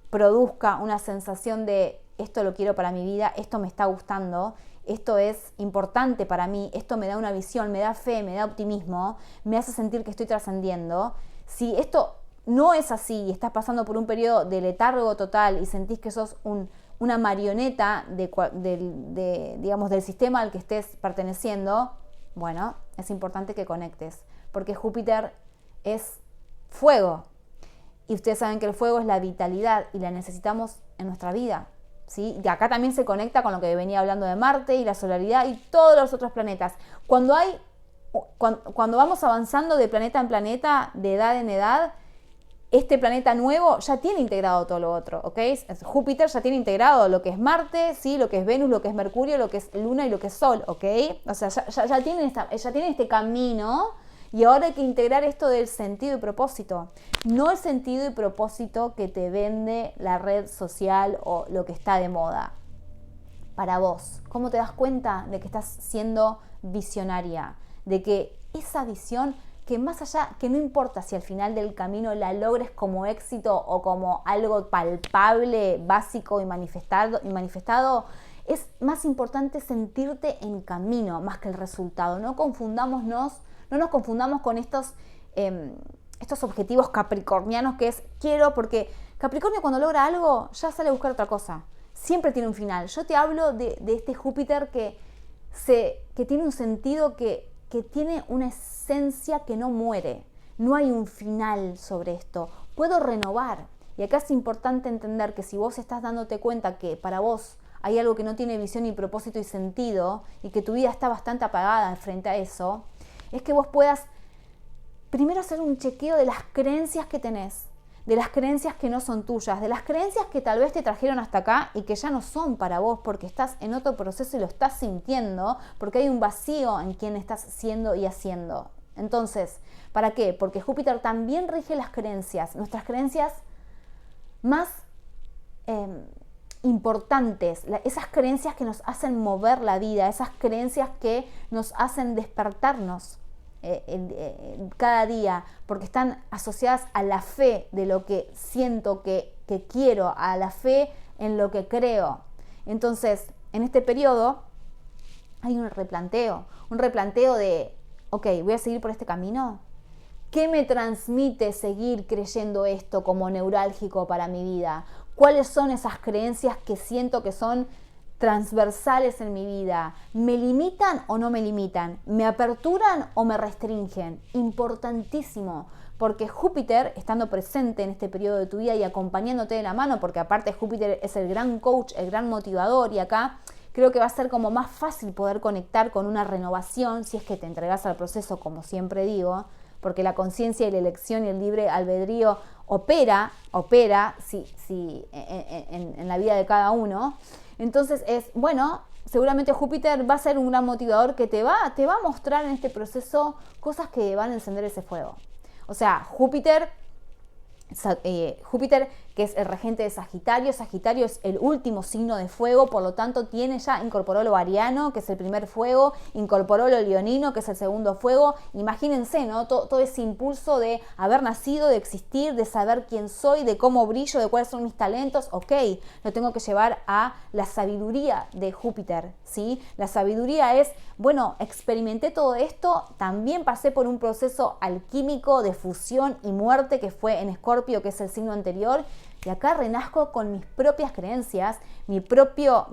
produzca una sensación de esto lo quiero para mi vida, esto me está gustando, esto es importante para mí, esto me da una visión, me da fe, me da optimismo, me hace sentir que estoy trascendiendo. Si esto no es así y estás pasando por un periodo de letargo total y sentís que sos una marioneta del sistema al que estés perteneciendo, bueno, es importante que conectes, porque Júpiter es fuego y ustedes saben que el fuego es la vitalidad y la necesitamos en nuestra vida, ¿sí? Y acá también se conecta con lo que venía hablando de Marte y la solaridad y todos los otros planetas. Cuando vamos avanzando de planeta en planeta, de edad en edad, este planeta nuevo ya tiene integrado todo lo otro, ¿ok? Júpiter ya tiene integrado lo que es Marte, ¿sí? Lo que es Venus, lo que es Mercurio, lo que es Luna y lo que es Sol, ¿ok? O sea, ya tienen este camino y ahora hay que integrar esto del sentido y propósito. No el sentido y propósito que te vende la red social o lo que está de moda. Para vos, ¿cómo te das cuenta de que estás siendo visionaria? De que esa visión que más allá, que no importa si al final del camino la logres como éxito o como algo palpable, básico y manifestado, es más importante sentirte en camino más que el resultado. No nos confundamos con estos estos objetivos capricornianos que es quiero, porque Capricornio cuando logra algo ya sale a buscar otra cosa. Siempre tiene un final. Yo te hablo de este Júpiter que tiene un sentido, que tiene una esencia que no muere. No hay un final sobre esto. Puedo renovar. Y acá es importante entender que si vos estás dándote cuenta que para vos hay algo que no tiene visión ni propósito y sentido, y que tu vida está bastante apagada frente a eso, es que vos puedas primero hacer un chequeo de las creencias que tenés, de las creencias que no son tuyas, de las creencias que tal vez te trajeron hasta acá y que ya no son para vos porque estás en otro proceso y lo estás sintiendo, porque hay un vacío en quien estás siendo y haciendo. Entonces, ¿para qué? Porque Júpiter también rige las creencias, nuestras creencias más importantes, esas creencias que nos hacen mover la vida, esas creencias que nos hacen despertarnos cada día, porque están asociadas a la fe de lo que siento que quiero, a la fe en lo que creo. Entonces, en este periodo hay un replanteo de, ok, ¿voy a seguir por este camino? ¿Qué me transmite seguir creyendo esto como neurálgico para mi vida? ¿Cuáles son esas creencias que siento que son transversales en mi vida? ¿Me limitan o no me limitan? ¿Me aperturan o me restringen? Importantísimo, porque Júpiter, estando presente en este periodo de tu vida y acompañándote de la mano, porque aparte Júpiter es el gran coach, el gran motivador, y acá creo que va a ser como más fácil poder conectar con una renovación si es que te entregas al proceso, como siempre digo, porque la conciencia y la elección y el libre albedrío opera en la vida de cada uno. Entonces seguramente Júpiter va a ser un gran motivador que te va a mostrar en este proceso cosas que van a encender ese fuego. O sea, Júpiter, que es el regente de Sagitario. Sagitario es el último signo de fuego, por lo tanto incorporó lo ariano, que es el primer fuego, incorporó lo leonino, que es el segundo fuego. Imagínense, ¿no? Todo ese impulso de haber nacido, de existir, de saber quién soy, de cómo brillo, de cuáles son mis talentos. Ok, lo tengo que llevar a la sabiduría de Júpiter, ¿sí? La sabiduría es, experimenté todo esto, también pasé por un proceso alquímico de fusión y muerte que fue en Escorpio, que es el signo anterior, y acá renazco con mis propias creencias, mi propio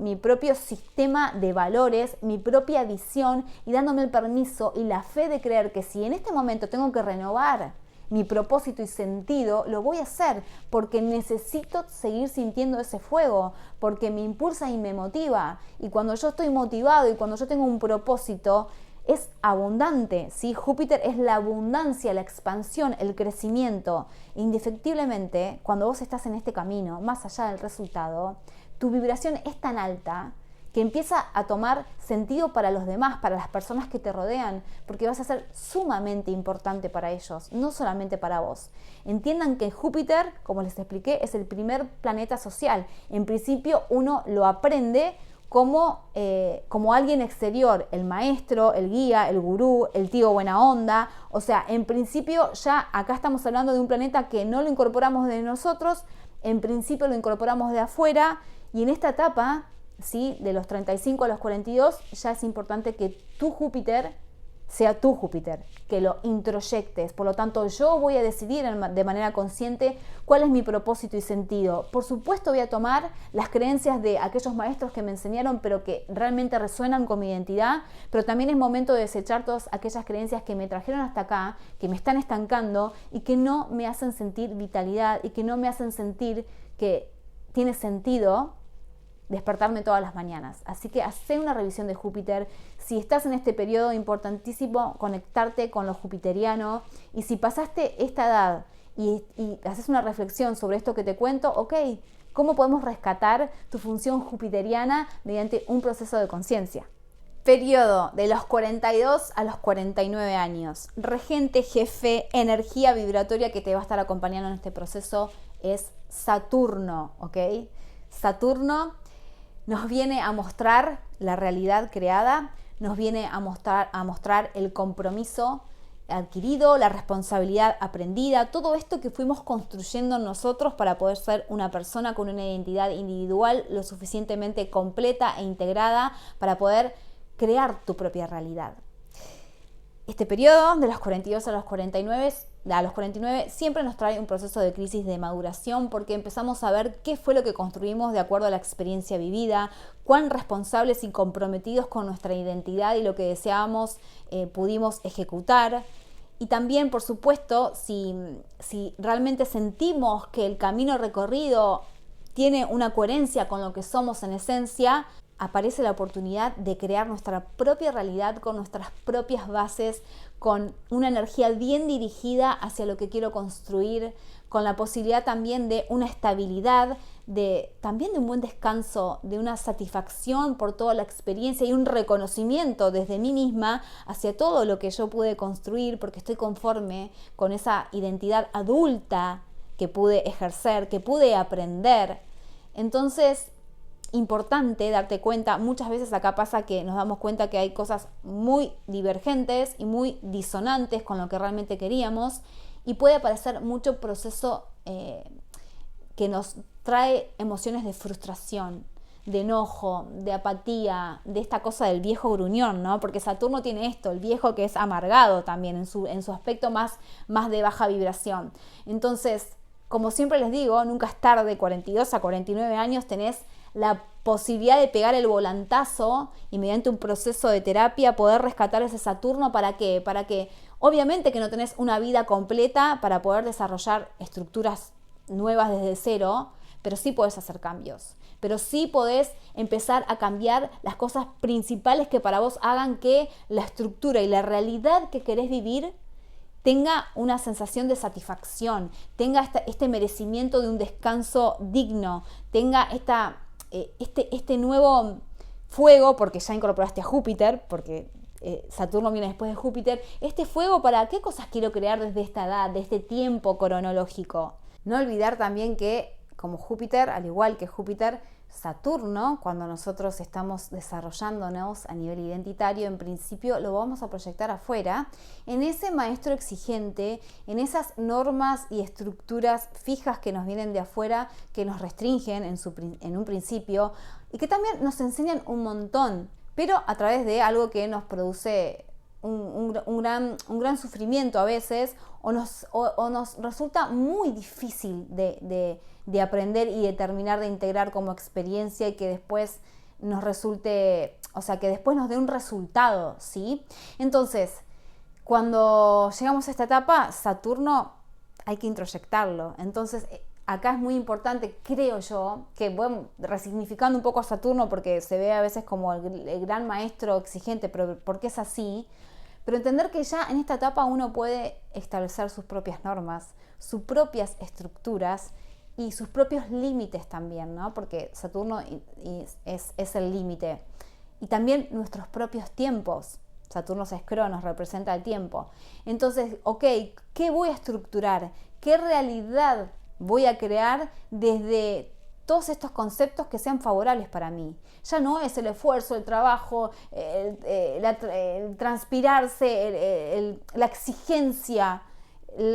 sistema de valores, mi propia visión, y dándome el permiso y la fe de creer que si en este momento tengo que renovar mi propósito y sentido, lo voy a hacer porque necesito seguir sintiendo ese fuego, porque me impulsa y me motiva. Y cuando yo estoy motivado y cuando yo tengo un propósito, es abundante, ¿sí? Júpiter es la abundancia, la expansión, el crecimiento. Indefectiblemente, cuando vos estás en este camino, más allá del resultado, tu vibración es tan alta que empieza a tomar sentido para los demás, para las personas que te rodean, porque vas a ser sumamente importante para ellos, no solamente para vos. Entiendan que Júpiter, como les expliqué, es el primer planeta social. En principio uno lo aprende como alguien exterior, el maestro, el guía, el gurú, el tío buena onda. O sea, en principio ya acá estamos hablando de un planeta que no lo incorporamos de nosotros, en principio lo incorporamos de afuera, y en esta etapa, ¿sí?, de los 35 a los 42, ya es importante que tu Júpiter sea tu Júpiter, que lo introyectes. Por lo tanto, yo voy a decidir de manera consciente cuál es mi propósito y sentido. Por supuesto, voy a tomar las creencias de aquellos maestros que me enseñaron, pero que realmente resuenan con mi identidad, pero también es momento de desechar todas aquellas creencias que me trajeron hasta acá, que me están estancando y que no me hacen sentir vitalidad y que no me hacen sentir que tiene sentido despertarme todas las mañanas. Así que hacé una revisión de Júpiter. Si estás en este periodo, importantísimo conectarte con lo jupiteriano. Y si pasaste esta edad y haces una reflexión sobre esto que te cuento, ok, ¿cómo podemos rescatar tu función jupiteriana mediante un proceso de conciencia? Periodo de los 42 a los 49 años. Regente, jefe, energía vibratoria que te va a estar acompañando en este proceso es Saturno, ¿ok? Saturno nos viene a mostrar la realidad creada, nos viene a mostrar el compromiso adquirido, la responsabilidad aprendida, todo esto que fuimos construyendo nosotros para poder ser una persona con una identidad individual lo suficientemente completa e integrada para poder crear tu propia realidad. Este periodo de los 42 a los 49 siempre nos trae un proceso de crisis de maduración porque empezamos a ver qué fue lo que construimos de acuerdo a la experiencia vivida, cuán responsables y comprometidos con nuestra identidad y lo que deseábamos pudimos ejecutar. Y también, por supuesto, si realmente sentimos que el camino recorrido tiene una coherencia con lo que somos en esencia, aparece la oportunidad de crear nuestra propia realidad con nuestras propias bases, con una energía bien dirigida hacia lo que quiero construir, con la posibilidad también de una estabilidad, también de un buen descanso, de una satisfacción por toda la experiencia y un reconocimiento desde mí misma hacia todo lo que yo pude construir, porque estoy conforme con esa identidad adulta que pude ejercer, que pude aprender. Entonces, importante darte cuenta, muchas veces acá pasa que nos damos cuenta que hay cosas muy divergentes y muy disonantes con lo que realmente queríamos y puede aparecer mucho proceso que nos trae emociones de frustración, de enojo, de apatía, de esta cosa del viejo gruñón, ¿no? Porque Saturno tiene esto, el viejo que es amargado también en su aspecto más de baja vibración. Entonces, como siempre les digo, nunca es tarde, 42 a 49 años tenés la posibilidad de pegar el volantazo y mediante un proceso de terapia poder rescatar ese Saturno. ¿Para qué? Para que, obviamente que no tenés una vida completa para poder desarrollar estructuras nuevas desde cero, pero sí podés hacer cambios. Pero sí podés empezar a cambiar las cosas principales que para vos hagan que la estructura y la realidad que querés vivir tenga una sensación de satisfacción, tenga este merecimiento de un descanso digno, tenga este nuevo fuego, porque ya incorporaste a Júpiter, porque Saturno viene después de Júpiter, este fuego para qué cosas quiero crear desde esta edad, de este tiempo cronológico. No olvidar también que como Júpiter, al igual que Júpiter, Saturno, cuando nosotros estamos desarrollándonos a nivel identitario, en principio lo vamos a proyectar afuera, en ese maestro exigente, en esas normas y estructuras fijas que nos vienen de afuera, que nos restringen en un principio y que también nos enseñan un montón, pero a través de algo que nos produce un gran sufrimiento a veces o nos resulta muy difícil de aprender y de terminar de integrar como experiencia y que después nos resulte, o sea, que después nos dé un resultado, ¿sí? Entonces, cuando llegamos a esta etapa, Saturno hay que introyectarlo. Entonces, acá es muy importante, creo yo, que bueno, resignificando un poco a Saturno porque se ve a veces como el gran maestro exigente, pero porque es así, pero entender que ya en esta etapa uno puede establecer sus propias normas, sus propias estructuras y sus propios límites también, ¿no? Porque Saturno es el límite. Y también nuestros propios tiempos. Saturno es Cronos, representa el tiempo. Entonces, ok, ¿qué voy a estructurar? ¿Qué realidad voy a crear desde todos estos conceptos que sean favorables para mí? Ya no es el esfuerzo, el trabajo, el transpirarse, la exigencia, el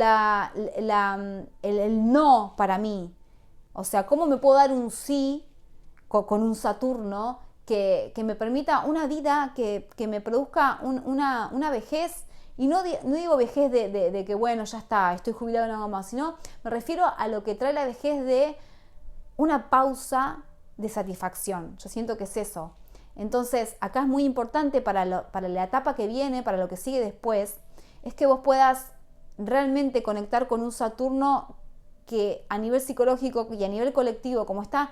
no para mí. O sea, ¿cómo me puedo dar un sí con un Saturno que me permita una vida que me produzca una vejez? Y no digo vejez de que, bueno, ya está, estoy jubilado nada más, sino me refiero a lo que trae la vejez de una pausa de satisfacción. Yo siento que es eso. Entonces, acá es muy importante para la etapa que viene, para lo que sigue después, es que vos puedas realmente conectar con un Saturno que a nivel psicológico y a nivel colectivo, como está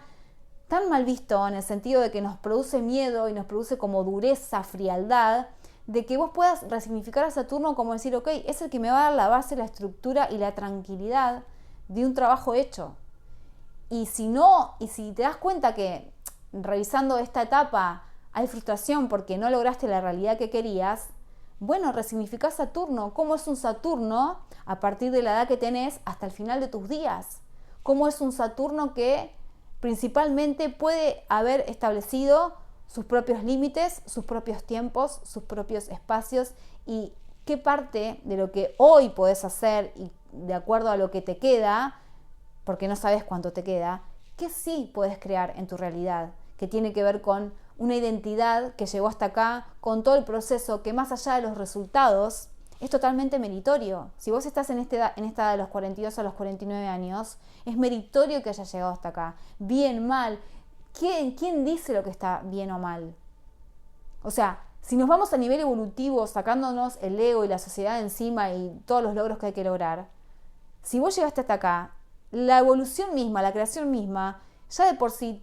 tan mal visto en el sentido de que nos produce miedo y nos produce como dureza, frialdad, de que vos puedas resignificar a Saturno como decir, ok, es el que me va a dar la base, la estructura y la tranquilidad de un trabajo hecho. Y si te das cuenta que revisando esta etapa hay frustración porque no lograste la realidad que querías, bueno, resignificá Saturno. ¿Cómo es un Saturno a partir de la edad que tenés hasta el final de tus días? ¿Cómo es un Saturno que principalmente puede haber establecido sus propios límites, sus propios tiempos, sus propios espacios y qué parte de lo que hoy podés hacer y de acuerdo a lo que te queda, porque no sabes cuánto te queda, qué sí puedes crear en tu realidad, que tiene que ver con una identidad que llegó hasta acá con todo el proceso que más allá de los resultados es totalmente meritorio. Si vos estás en esta edad de los 42 a los 49 años, es meritorio que hayas llegado hasta acá. Bien, mal. ¿Quién dice lo que está bien o mal? O sea, si nos vamos a nivel evolutivo, sacándonos el ego y la sociedad de encima y todos los logros que hay que lograr, si vos llegaste hasta acá, la evolución misma, la creación misma, ya de por sí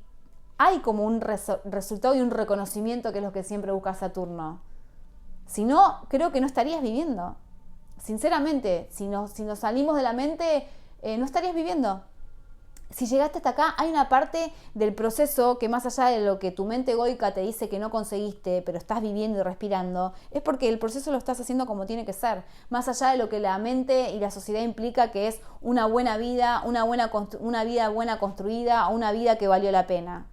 hay como un resultado y un reconocimiento, que es lo que siempre busca Saturno. Si no, creo que no estarías viviendo. Sinceramente, si nos salimos de la mente, no estarías viviendo. Si llegaste hasta acá, hay una parte del proceso que más allá de lo que tu mente egoica te dice que no conseguiste, pero estás viviendo y respirando, es porque el proceso lo estás haciendo como tiene que ser. Más allá de lo que la mente y la sociedad implica, que es una buena vida, una vida buena construida, una vida que valió la pena.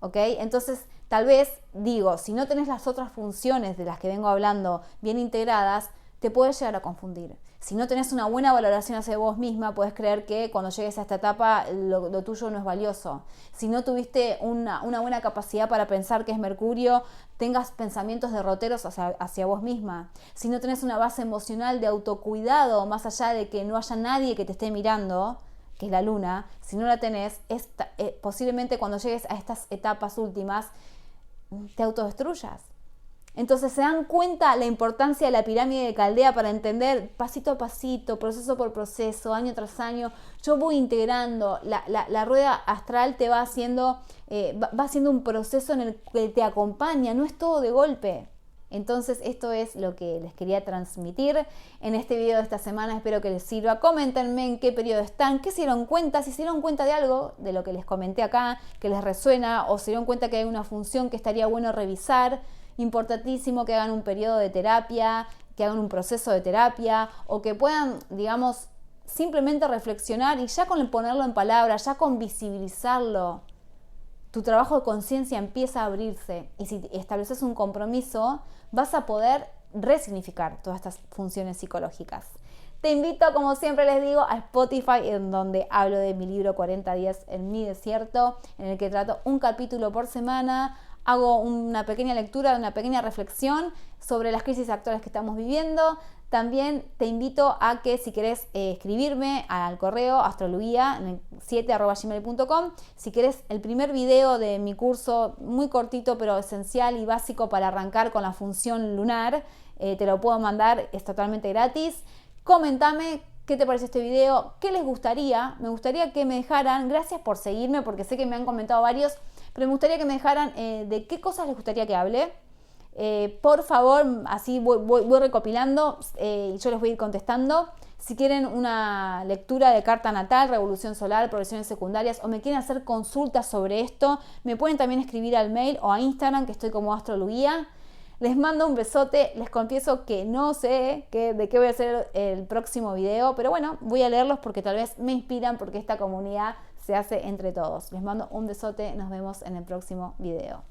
¿Ok? Entonces, tal vez, digo, si no tenés las otras funciones de las que vengo hablando bien integradas, te puedes llegar a confundir. Si no tenés una buena valoración hacia vos misma, puedes creer que cuando llegues a esta etapa lo tuyo no es valioso. Si no tuviste una buena capacidad para pensar que es Mercurio, tengas pensamientos derroteros hacia vos misma. Si no tenés una base emocional de autocuidado, más allá de que no haya nadie que te esté mirando, que es la luna, si no la tenés, posiblemente cuando llegues a estas etapas últimas, te autodestruyas. Entonces se dan cuenta la importancia de la pirámide de Caldea para entender pasito a pasito, proceso por proceso, año tras año. Yo voy integrando, la rueda astral te va haciendo un proceso en el que te acompaña, no es todo de golpe. Entonces esto es lo que les quería transmitir en este video de esta semana. Espero que les sirva. Coméntenme en qué periodo están, qué se dieron cuenta, si se dieron cuenta de algo de lo que les comenté acá, que les resuena, o se dieron cuenta que hay una función que estaría bueno revisar. Importantísimo que hagan un periodo de terapia, que hagan un proceso de terapia, o que puedan, digamos, simplemente reflexionar y ya con ponerlo en palabras, ya con visibilizarlo, tu trabajo de conciencia empieza a abrirse. Y si estableces un compromiso, vas a poder resignificar todas estas funciones psicológicas. Te invito, como siempre les digo, a Spotify, en donde hablo de mi libro 40 días en mi desierto, en el que trato un capítulo por semana. Hago una pequeña lectura, una pequeña reflexión sobre las crisis actuales que estamos viviendo. También te invito a que si querés escribirme al correo astroluia7@gmail.com. Si querés el primer video de mi curso, muy cortito pero esencial y básico para arrancar con la función lunar, te lo puedo mandar, es totalmente gratis. Comentame qué te parece este video, qué les gustaría. Me gustaría que me dejaran, gracias por seguirme porque sé que me han comentado varios, pero me gustaría que me dejaran de qué cosas les gustaría que hable. Por favor, así voy recopilando y yo les voy a ir contestando. Si quieren una lectura de carta natal, revolución solar, progresiones secundarias, o me quieren hacer consultas sobre esto, me pueden también escribir al mail o a Instagram, que estoy como astroluia. Les mando un besote, les confieso que no sé de qué voy a hacer el próximo video, pero bueno, voy a leerlos porque tal vez me inspiran, porque esta comunidad se hace entre todos. Les mando un besote, nos vemos en el próximo video.